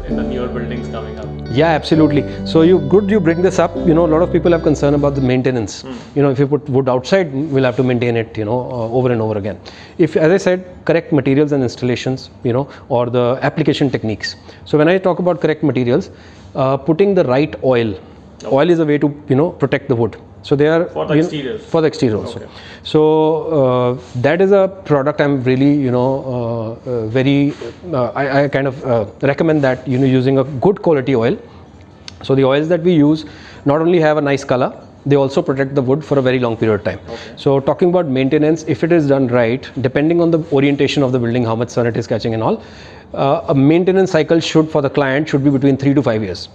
in the newer buildings coming up? Yeah, absolutely. So you bring this up. A lot of people have concern about the maintenance. If you put wood outside, we'll have to maintain it, over and over again. If, as I said, correct materials and installations, or the application techniques. So when I talk about correct materials, putting the right oil. Oil is a way to, protect the wood. So they are for the exteriors. For the exterior also. Okay. So that is a product I'm really, I kind of recommend that, using a good quality oil. So the oils that we use not only have a nice color, they also protect the wood for a very long period of time. Okay. So talking about maintenance, if it is done right, depending on the orientation of the building, how much sun it is catching and all, a maintenance cycle for the client should be between 3 to 5 years.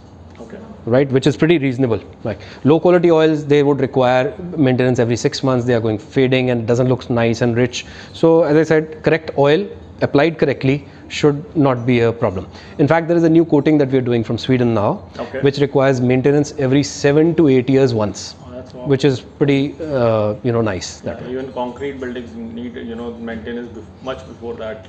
Right, which is pretty reasonable. Like low quality oils, they would require maintenance every 6 months. They are going fading and it doesn't look nice and rich. So as I said, correct oil applied correctly should not be a problem. In fact, there is a new coating that we are doing from Sweden now, which requires maintenance every 7 to 8 years once. Which is pretty, nice. Yeah, even concrete buildings need, maintenance much before that.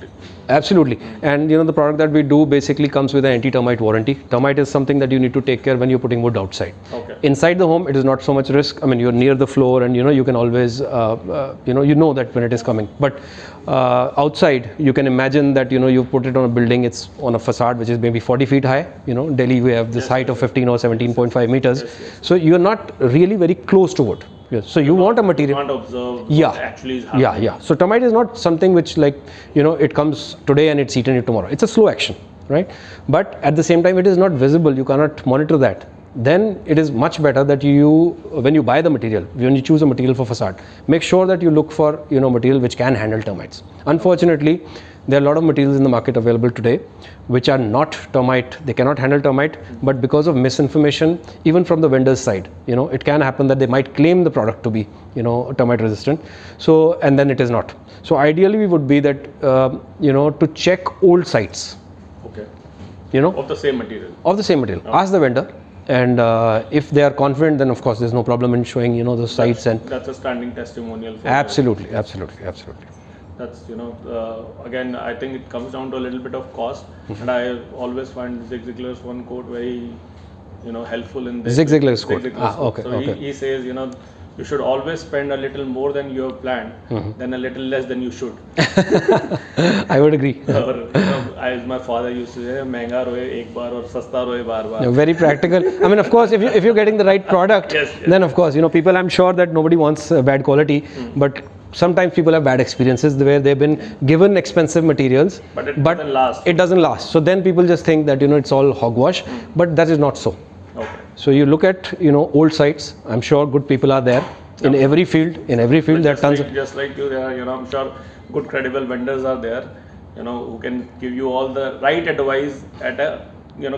Absolutely. And, the product that we do basically comes with an anti-termite warranty. Termite is something that you need to take care when you're putting wood outside. Okay. Inside the home, it is not so much risk. I mean, you're near the floor and, you can always, that when it is coming. But outside, you can imagine that, you put it on a building, it's on a facade which is maybe 40 feet high. Delhi, we have this height of 15 or 17.5 meters. So you're not really very close to wood. Yes. So you want a material. You can't observe what actually is happening. Yeah. So termite is not something which it comes today and it's eaten tomorrow. It's a slow action, right? But at the same time, it is not visible. You cannot monitor that. Then it is much better that when you buy the material, when you choose a material for facade, make sure that you look for, material which can handle termites. Unfortunately, there are a lot of materials in the market available today which are not termite. They cannot handle termite, but because of misinformation, even from the vendor's side, it can happen that they might claim the product to be, termite resistant. So, and then it is not. So ideally, we would be that, to check old sites. Okay. Of the same material. Of the same material. Okay. Ask the vendor. And if they are confident, then of course there's no problem in showing, those sites. That's a standing testimonial. Absolutely. That's, again, I think it comes down to a little bit of cost. And I always find Zig Ziglar's one quote very, helpful in this. Zig Ziglar's quote. Okay. So he says, you should always spend a little more than you have planned, than a little less than you should. I would agree. Or, as my father used to say, "Mehenga roye ek baar aur sasta roye baar baar." Very practical. I mean, of course, if you're getting the right product, then of course, people. I'm sure that nobody wants bad quality, but sometimes people have bad experiences where they've been given expensive materials, but it doesn't last. It doesn't last. So then people just think that it's all hogwash, but that is not so. Okay. So you look at old sites. I'm sure good people are there in every field. In every field, there are tons of. Just like you, there are, I'm sure good credible vendors are there, who can give you all the right advice at a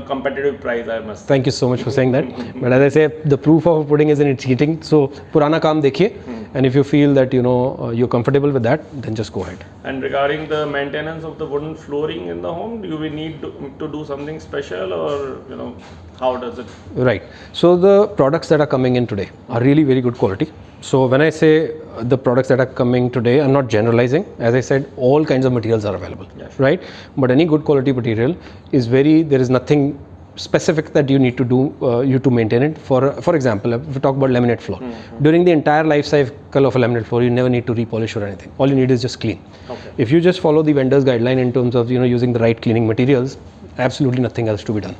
competitive price, I must say. Thank you so much for saying that. But as I say, the proof of pudding is in its eating. So purana kaam dekhiye, and if you feel that you're comfortable with that, then just go ahead. And regarding the maintenance of the wooden flooring in the home, do we need to do something special, or how does it? Right. So the products that are coming in today are really very good quality. So when I say the products that are coming today, I'm not generalizing. As I said, all kinds of materials are available, right? But any good quality material is there is nothing specific that you need to do to maintain it. For example, if we talk about laminate floor, during the entire life cycle of a laminate floor, you never need to repolish or anything. All you need is just clean. Okay. If you just follow the vendor's guideline in terms of using the right cleaning materials, absolutely nothing else to be done.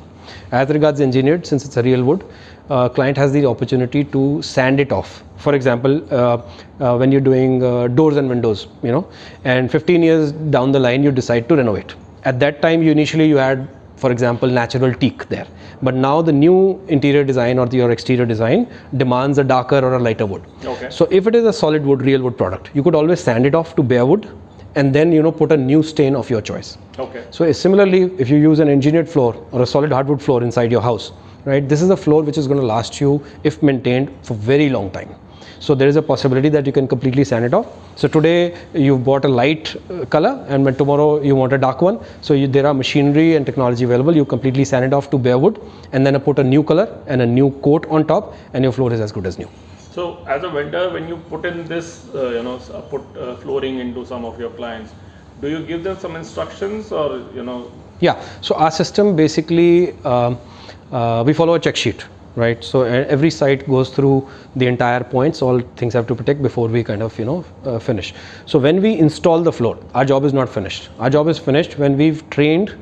As regards engineered, since it's a real wood, client has the opportunity to sand it off. For example, when you're doing doors and windows, and 15 years down the line, you decide to renovate. At that time, you add, for example, natural teak there. But now the new interior design or your exterior design demands a darker or a lighter wood. Okay. So if it is a solid wood, real wood product, you could always sand it off to bare wood, and then put a new stain of your choice. Okay. So similarly, if you use an engineered floor or a solid hardwood floor inside your house, right, this is a floor which is going to last you, if maintained, for very long time. So there is a possibility that you can completely sand it off. So today you've bought a light color, and when tomorrow you want a dark one, so there are machinery and technology available. You completely sand it off to bare wood, and then put a new color and a new coat on top, and your floor is as good as new. So as a vendor, when you put in this, flooring into some of your clients, do you give them some instructions, or Yeah, so our system basically, we follow a check sheet, right? So every site goes through the entire points, all things have to be ticked before we kind of, finish. So when we install the floor, our job is not finished. Our job is finished when we've trained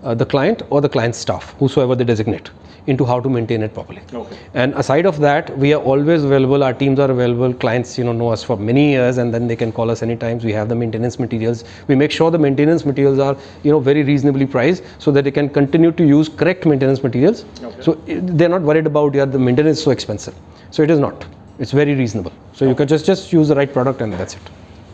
the client or the client's staff, whosoever they designate, into how to maintain it properly. Okay. And aside of that, we are always available, our teams are available, clients know us for many years, and then they can call us anytime. We have the maintenance materials. We make sure the maintenance materials are very reasonably priced, so that they can continue to use correct maintenance materials. Okay. So they're not worried about the maintenance is so expensive. So it is not. It's very reasonable. So you can just use the right product, and that's it.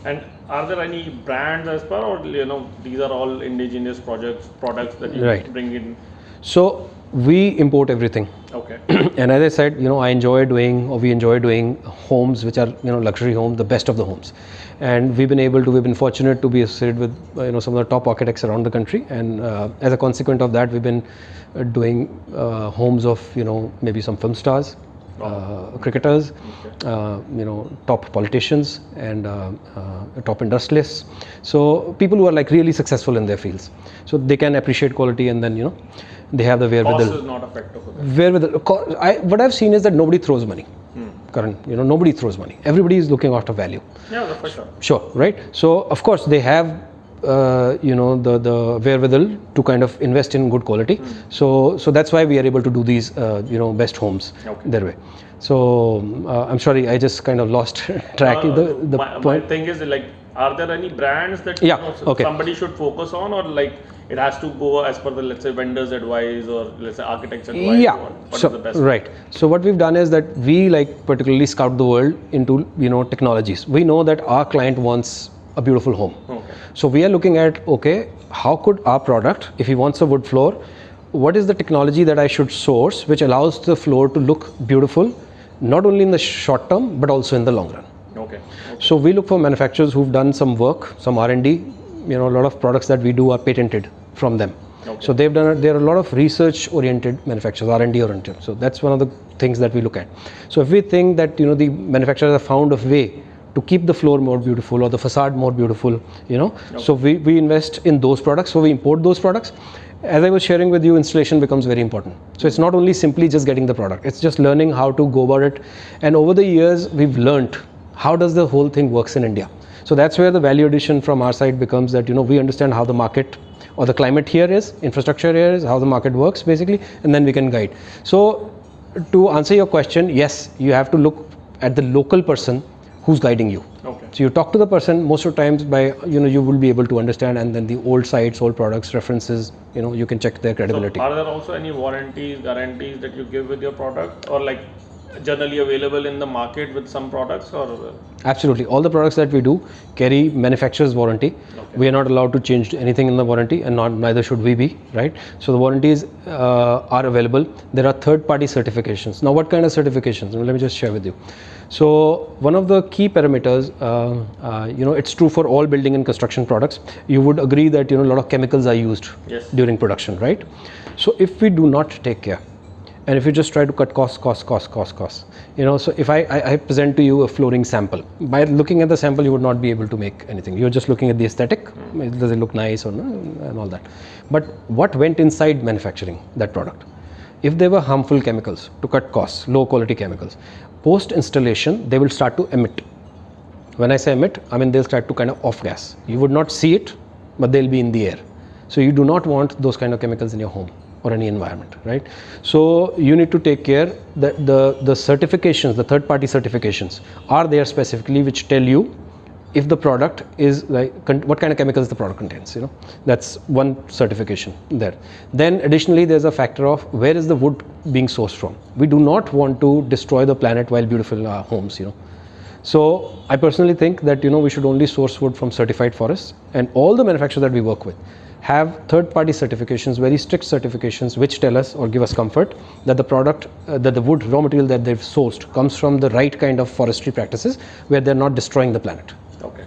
And are there any brands as per, or these are all indigenous products that you Right. bring in? So we import everything. Okay. And as I said, we enjoy doing homes which are luxury homes, the best of the homes. And we've been fortunate to be associated with some of the top architects around the country, and as a consequence of that, we've been doing homes of maybe some film stars, cricketers, top politicians, and top industrialists. So people who are like really successful in their fields, so they can appreciate quality, and then they have the wherewithal. Cost is not a factor for them. Wherewithal. What I've seen is that nobody throws money. Karan, nobody throws money. Everybody is looking after value. Yeah, for sure. Sure, right? So of course they have the wherewithal to kind of invest in good quality. So that's why we are able to do these best homes their way. So I'm sorry, I just kind of lost track. The point. My thing is, like, are there any brands that somebody should focus on, or like it has to go as per the, let's say, vendor's advice, or let's say architect's advice? Yeah, what is the best right. So what we've done is that we particularly scout the world into technologies. We know that our client wants a beautiful home. Okay. So we are looking at, how could our product, if he wants a wood floor, what is the technology that I should source which allows the floor to look beautiful, not only in the short term but also in the long run. Okay. So we look for manufacturers who've done some work, some R&D. A lot of products that we do are patented from them. Okay. So they've done it. There are a lot of research-oriented manufacturers, R&D oriented. So that's one of the things that we look at. So if we think that the manufacturers have found a way to keep the floor more beautiful or the facade more beautiful, so we invest in those products. So we import those products. As I was sharing with you, installation becomes very important. So it's not only simply just getting the product, it's just learning how to go about it. And over the years, we've learned how does the whole thing works in India. So that's where the value addition from our side becomes that, we understand how the market or the climate here is, infrastructure here is, how the market works basically, and then we can guide. So to answer your question, yes, you have to look at the local person who's guiding you. Okay. So you talk to the person most of the times by, you will be able to understand, and then the old sites, old products, references, you can check their credibility. So are there also any warranties, guarantees that you give with your product, or like generally available in the market with some products, or? Absolutely. All the products that we do carry manufacturer's warranty. Okay. We are not allowed to change anything in the warranty, and neither should we be, right? So the warranties are available. There are third-party certifications. Now, what kind of certifications? Let me just share with you. So one of the key parameters, it's true for all building and construction products. You would agree that a lot of chemicals are used during production, right? So if we do not take care, and if you just try to cut costs, so if I present to you a flooring sample, by looking at the sample, you would not be able to make anything. You're just looking at the aesthetic, does it look nice or no, and all that. But what went inside manufacturing that product? If there were harmful chemicals to cut costs, low quality chemicals, post installation, they will start to emit. When I say emit, I mean they'll start to kind of off gas. You would not see it, but they'll be in the air. So you do not want those kind of chemicals in your home or any environment, right? So you need to take care that the certifications, the third-party certifications are there specifically, which tell you if the product is like, what kind of chemicals the product contains, that's one certification there. Then additionally, there's a factor of where is the wood being sourced from. We do not want to destroy the planet while beautiful homes, So I personally think that, we should only source wood from certified forests, and all the manufacturers that we work with have third-party certifications, very strict certifications, which tell us or give us comfort that the product, that the wood raw material that they've sourced comes from the right kind of forestry practices where they're not destroying the planet. Okay.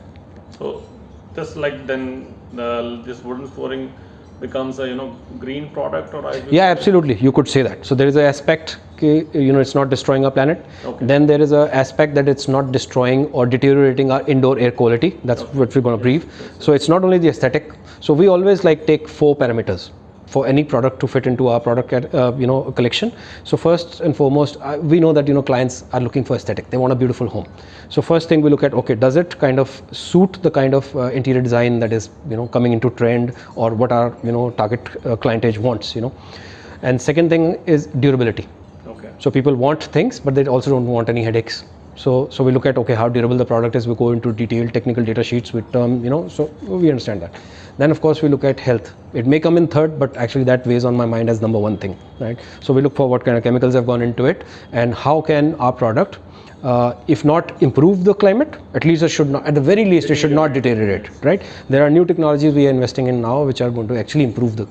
So just like then this wooden flooring becomes a green product, or yeah, absolutely, you could say that. So there is an aspect, it's not destroying our planet. Okay. Then there is an aspect that it's not destroying or deteriorating our indoor air quality. That's what we're going to breathe. So it's not only the aesthetic. So we always take 4 parameters for any product to fit into our product collection. So first and foremost, we know that clients are looking for aesthetic. They want a beautiful home. So first thing we look at, okay, does it kind of suit the kind of interior design that is coming into trend, or what our target clientage wants. And second thing is durability. Okay. So people want things, but they also don't want any headaches. So we look at, okay, how durable the product is. We go into detailed technical data sheets with so we understand that. Then of course we look at health. It may come in third, but actually that weighs on my mind as number one thing, right? So we look for what kind of chemicals have gone into it, and how can our product, if not improve the climate, at least it should not, at the very least it should not deteriorate, right? There are new technologies we are investing in now which are going to actually improve the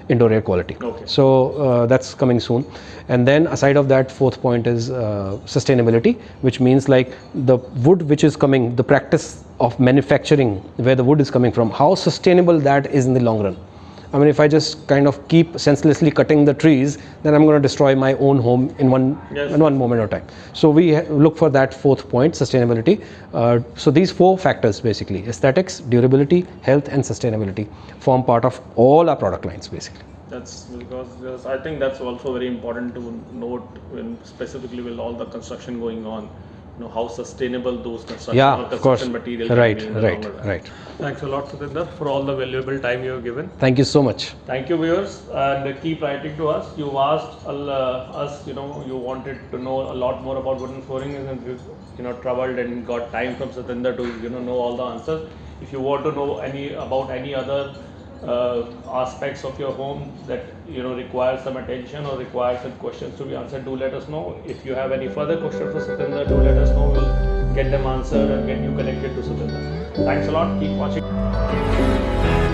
indoor air quality. Okay. So that's coming soon. And then aside of that, fourth point is sustainability, which means like the wood which is coming, the practice of manufacturing where the wood is coming from, how sustainable that is in the long run. I mean, if I just kind of keep senselessly cutting the trees, then I'm going to destroy my own home in one moment of time. So we look for that fourth point, sustainability. So these four factors basically, aesthetics, durability, health and sustainability, form part of all our product lines basically. That's because I think that's also very important to note, when specifically with all the construction going on, how sustainable those construction materials right, can be in the right, longer run. right. Thanks a lot, Satinder, for all the valuable time you have given. Thank you so much. Thank you, viewers, and keep writing to us. You've asked us, you wanted to know a lot more about wooden flooring, and we've troubled and got time from Satinder to know all the answers. If you want to know about any other aspects of your home that require some attention or require some questions to be answered, do let us know. If you have any further questions for Satinder, do let us know. We'll get them answered and get you connected to Satinder. Thanks a lot. Keep watching.